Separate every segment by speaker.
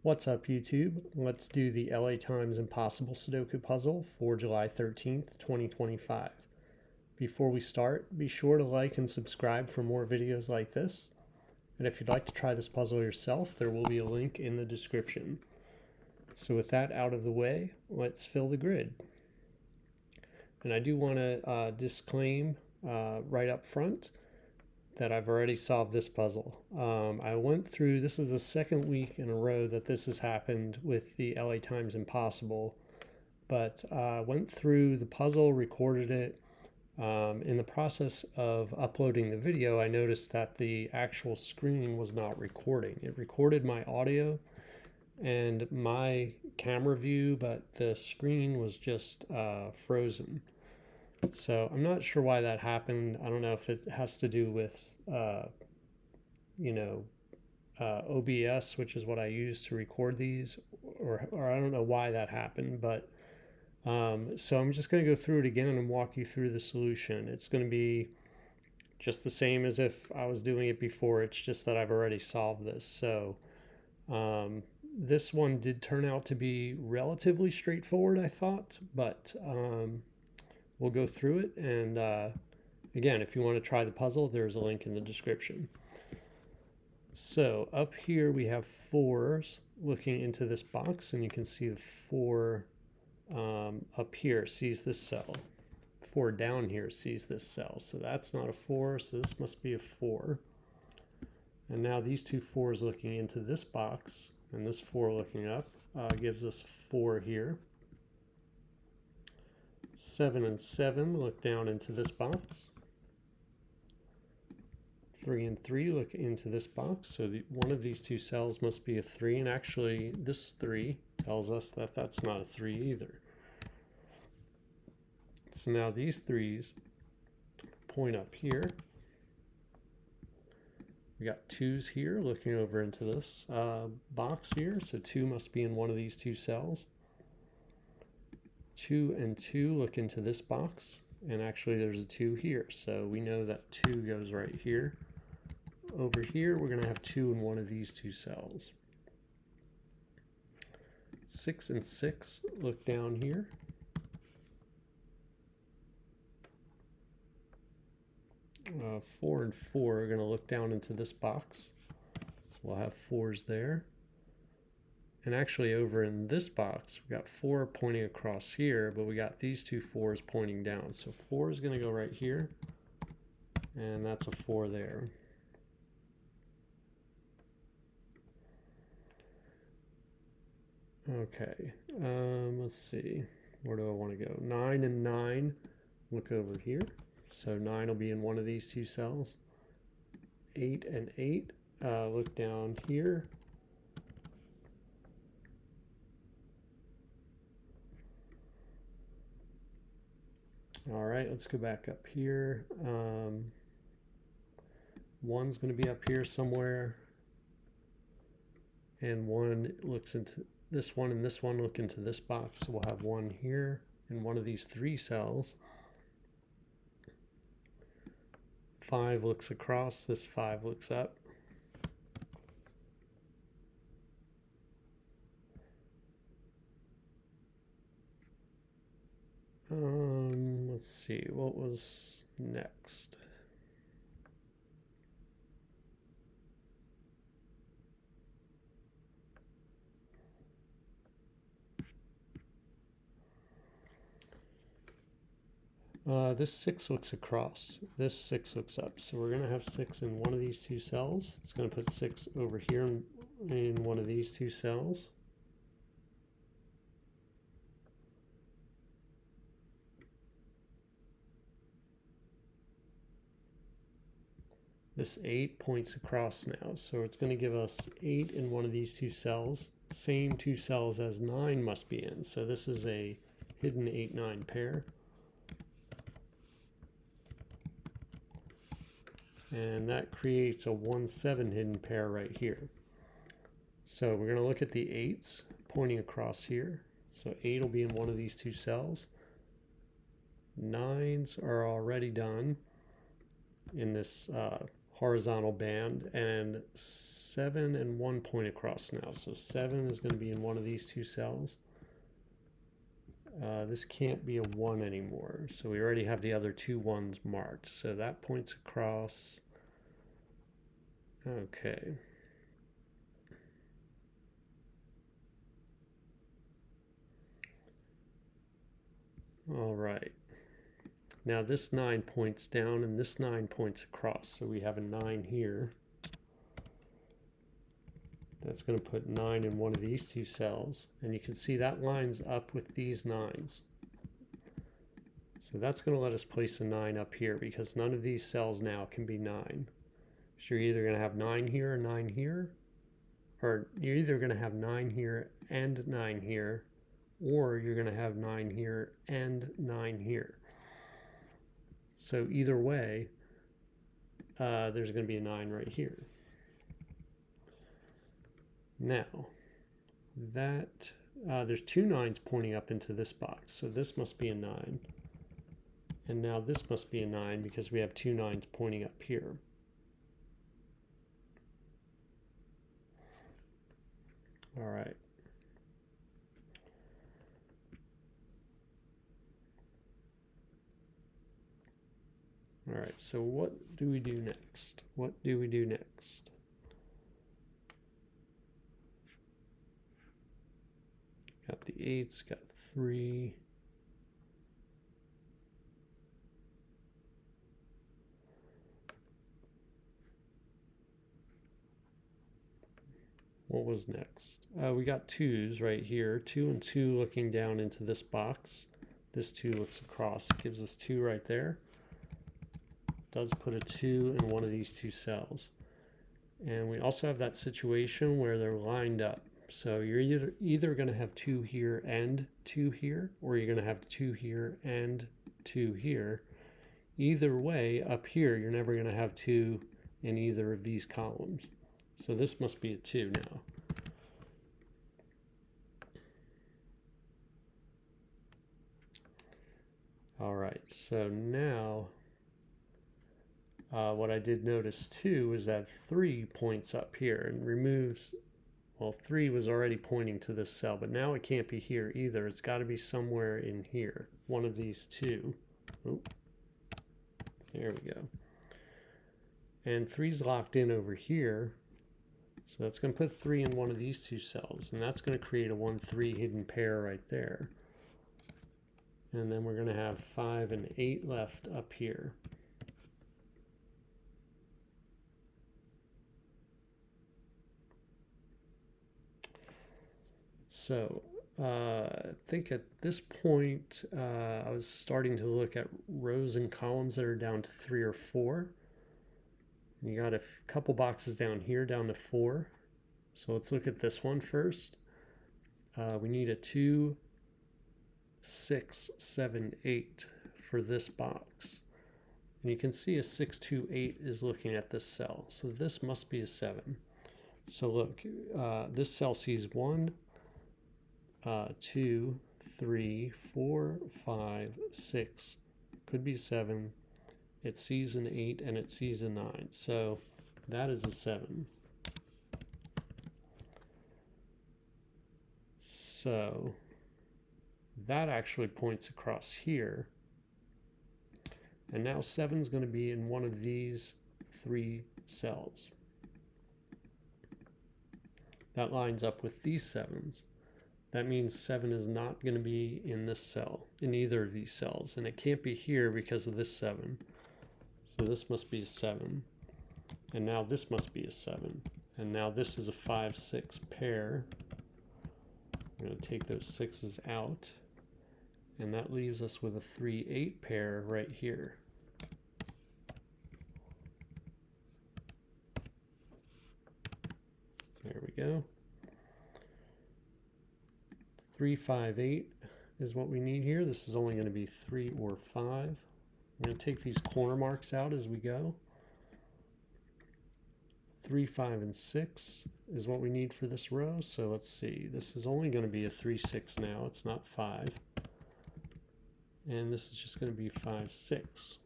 Speaker 1: What's up, YouTube? Let's do the LA Times Impossible Sudoku puzzle for July 13th, 2025. Before we start, be sure to like and subscribe for more videos like this. And if you'd like to try this puzzle yourself, there will be a link in the description. So with that out of the way, let's fill the grid. And I do want to disclaim right up front that I've already solved this puzzle. I went through, this is the second week in a row that this has happened with the LA Times Impossible, but went through the puzzle, recorded it. In the process of uploading the video, I noticed that the actual screen was not recording. It recorded my audio and my camera view, but the screen was just frozen. So I'm not sure why that happened. I don't know if it has to do with, OBS, which is what I use to record these, or I don't know why that happened. But so I'm just going to go through it again and walk you through the solution. It's going to be just the same as if I was doing it before. It's just that I've already solved this. So this one did turn out to be relatively straightforward, I thought, but we'll go through it, and again, if you want to try the puzzle, there's a link in the description. So up here we have 4s looking into this box, and you can see the 4 up here sees this cell. 4 down here sees this cell, so that's not a 4, so this must be a 4. And now these two 4s looking into this box, and this 4 looking up gives us 4 here. 7 and 7 look down into this box. 3 and 3 look into this box. So one of these two cells must be a 3, and actually this 3 tells us that that's not a 3 either. So now these 3s point up here. We got 2s here looking over into this box here. So 2 must be in one of these two cells. 2 and 2 look into this box, and actually there's a 2 here, so we know that 2 goes right here. Over here we're going to have 2 in one of these two cells. 6 and 6 look down here. Uh, 4 and 4 are going to look down into this box, so we'll have 4s there. And actually over in this box, we got 4 pointing across here, but we got these two 4s pointing down. So 4 is going to go right here, and that's a 4 there. Okay, let's see. Where do I want to go? 9 and 9 look over here. So 9 will be in one of these two cells. 8 and 8 look down here. All right, let's go back up here. 1's going to be up here somewhere, and 1 looks into this one, and this one look into this box. So we'll have 1 here in one of these 3 cells. 5 looks across, this 5 looks up. Let's see, what was next? This 6 looks across, this 6 looks up. So we're going to have 6 in one of these two cells. It's going to put 6 over here in one of these two cells. This 8 points across now, so it's going to give us 8 in one of these two cells. Same two cells as 9 must be in, so this is a hidden 8-9 pair. And that creates a 1-7 hidden pair right here. So we're going to look at the 8s pointing across here. So 8 will be in one of these two cells. 9s are already done in this horizontal band, and 7 and 1 point across now. So 7 is going to be in one of these two cells. This can't be a 1 anymore, so we already have the other two 1s marked. So that points across. Okay. All right. Now this 9 points down and this 9 points across. So we have a 9 here. That's going to put 9 in one of these two cells. And you can see that lines up with these 9s. So that's going to let us place a 9 up here because none of these cells now can be 9. So you're either going to have 9 here or 9 here. Or you're either going to have 9 here and 9 here. Or you're going to have 9 here and 9 here. So either way, there's going to be a 9 right here. Now, that there's two 9s pointing up into this box. So this must be a 9. And now this must be a 9 because we have two 9s pointing up here. All right. All right, so what do we do next? What do we do next? Got the 8s, got 3. What was next? We got 2s right here, 2 and 2 looking down into this box. This 2 looks across, gives us 2 right there. Does put a 2 in one of these two cells. And we also have that situation where they're lined up. So you're either going to have 2 here and 2 here, or you're going to have 2 here and 2 here. Either way, up here, you're never going to have 2 in either of these columns. So this must be a 2 now. All right, so now what I did notice too is that 3 points up here and removes, well, 3 was already pointing to this cell, but now it can't be here either. It's got to be somewhere in here, one of these two. Oh, there we go. And 3's locked in over here. So that's going to put 3 in one of these two cells, and that's going to create a 1, 3 hidden pair right there. And then we're going to have 5 and 8 left up here. So I think at this point, I was starting to look at rows and columns that are down to 3 or 4. You got a couple boxes down here, down to 4. So let's look at this one first. We need a 2, 6, 7, 8 for this box. And you can see a 6, 2, 8 is looking at this cell. So this must be a 7. So look, this cell sees 1, 2, 3, 4, 5, 6, could be 7. It sees an 8 and it sees a 9. So that is a 7. So that actually points across here. And now 7 is going to be in one of these 3 cells. That lines up with these 7s. That means 7 is not going to be in this cell, in either of these cells. And it can't be here because of this 7. So this must be a 7. And now this must be a 7. And now this is a 5, 6 pair. I'm going to take those 6s out. And that leaves us with a 3, 8 pair right here. There we go. 3, 5, 8 is what we need here. This is only going to be 3 or 5. I'm going to take these corner marks out as we go. 3, 5, and 6 is what we need for this row. So let's see. This is only going to be a 3, 6 now. It's not 5. And this is just going to be 5, 6.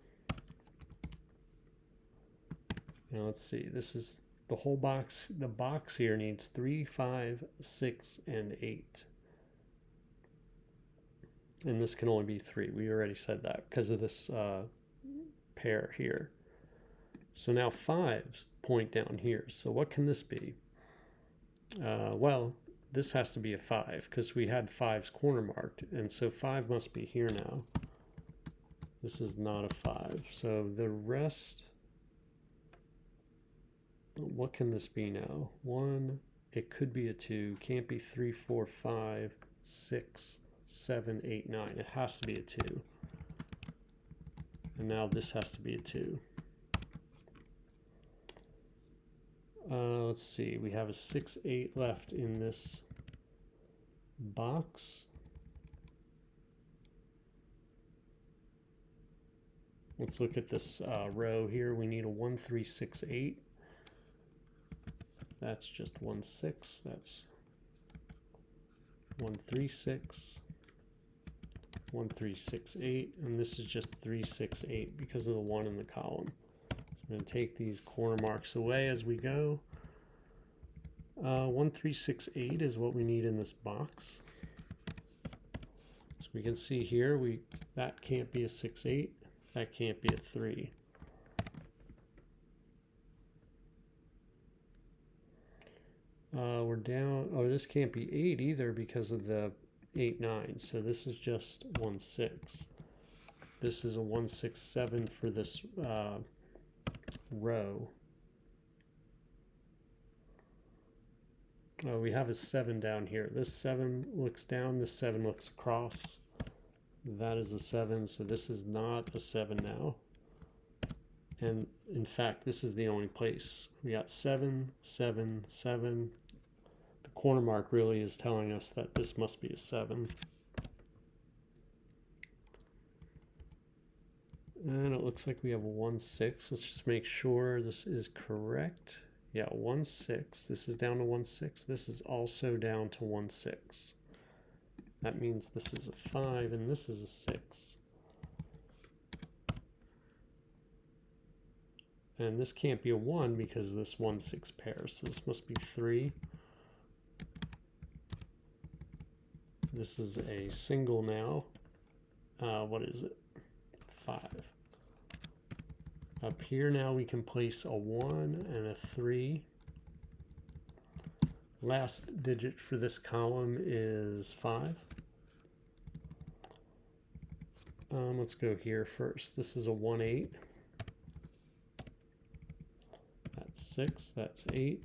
Speaker 1: Now let's see, this is the whole box. The box here needs 3, 5, 6, and 8. And this can only be 3. We already said that because of this pair here. So now 5s point down here. So what can this be? Well, this has to be a 5 because we had 5's corner marked. And so 5 must be here now. This is not a 5. So the rest, what can this be now? 1, it could be a 2, can't be 3, 4, 5, 6, 7, 8, 9. It has to be a 2. And now this has to be a 2. Let's see, we have a 6, 8 left in this box. Let's look at this row here. We need a 1, 3, 6, 8. That's just 1, 6. That's 1, 3, 6. 1, 3, 6, 8. And this is just 3, 6, 8 because of the 1 in the column. I'm going to take these corner marks away as we go. 1, 3, 6, 8 is what we need in this box. So we can see here, that can't be a 6, 8. That can't be a 3. We're down, oh, this can't be 8 either because of the 8, 9. So this is just 1, 6. This is a 1, 6, 7 for this row. We have a 7 down here. This 7 looks down, this 7 looks across. That is a 7, so this is not a 7 now. And in fact, this is the only place. We got 7, 7, 7. The corner mark really is telling us that this must be a 7. And it looks like we have a 1, 6. Let's just make sure this is correct. Yeah, 1, 6. This is down to 1, 6. This is also down to 1, 6. That means this is a 5 and this is a 6. And this can't be a 1 because this 1, 6 pairs. So this must be 3. This is a single now. What is it? 5. Up here now we can place a 1 and a 3. Last digit for this column is 5. Let's go here first. This is a 1, 8. That's 6. That's 8.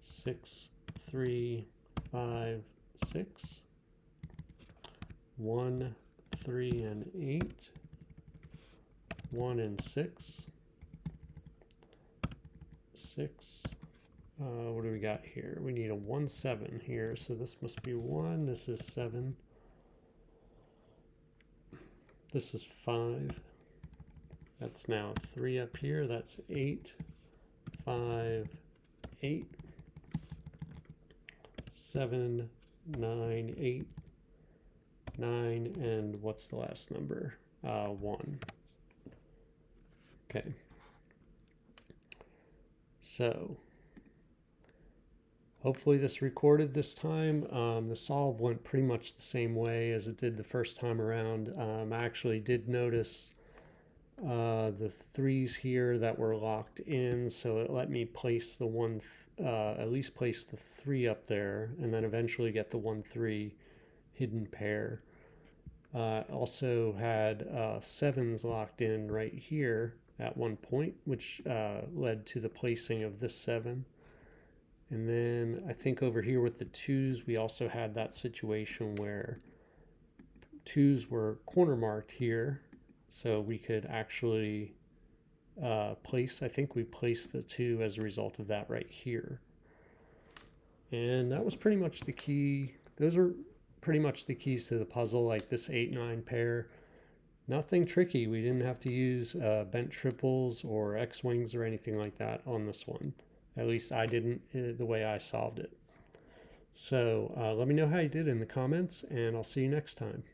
Speaker 1: 6, 3, 5, 6. 1, 3, and 8. 1 and 6. 6. What do we got here? We need a 1, 7 here. So this must be 1. This is 7. This is 5. That's now 3 up here. That's 8. 5, 8. 7, 9, 8. 9. And what's the last number? 1. Okay. So hopefully this recorded this time. The solve went pretty much the same way as it did the first time around. I actually did notice the 3s here that were locked in, so it let me place the 1, at least place the 3 up there, and then eventually get the 1, 3 hidden pair. Also had 7s locked in right here at one point, which led to the placing of this 7. And then I think over here with the 2s, we also had that situation where 2s were corner marked here, so we could actually place, I think we placed the 2 as a result of that right here. And that was pretty much the key. Those are pretty much the keys to the puzzle, like this 8, 9 pair. Nothing tricky. We didn't have to use bent triples or X-wings or anything like that on this one. At least I didn't, the way I solved it. So let me know how you did in the comments, and I'll see you next time.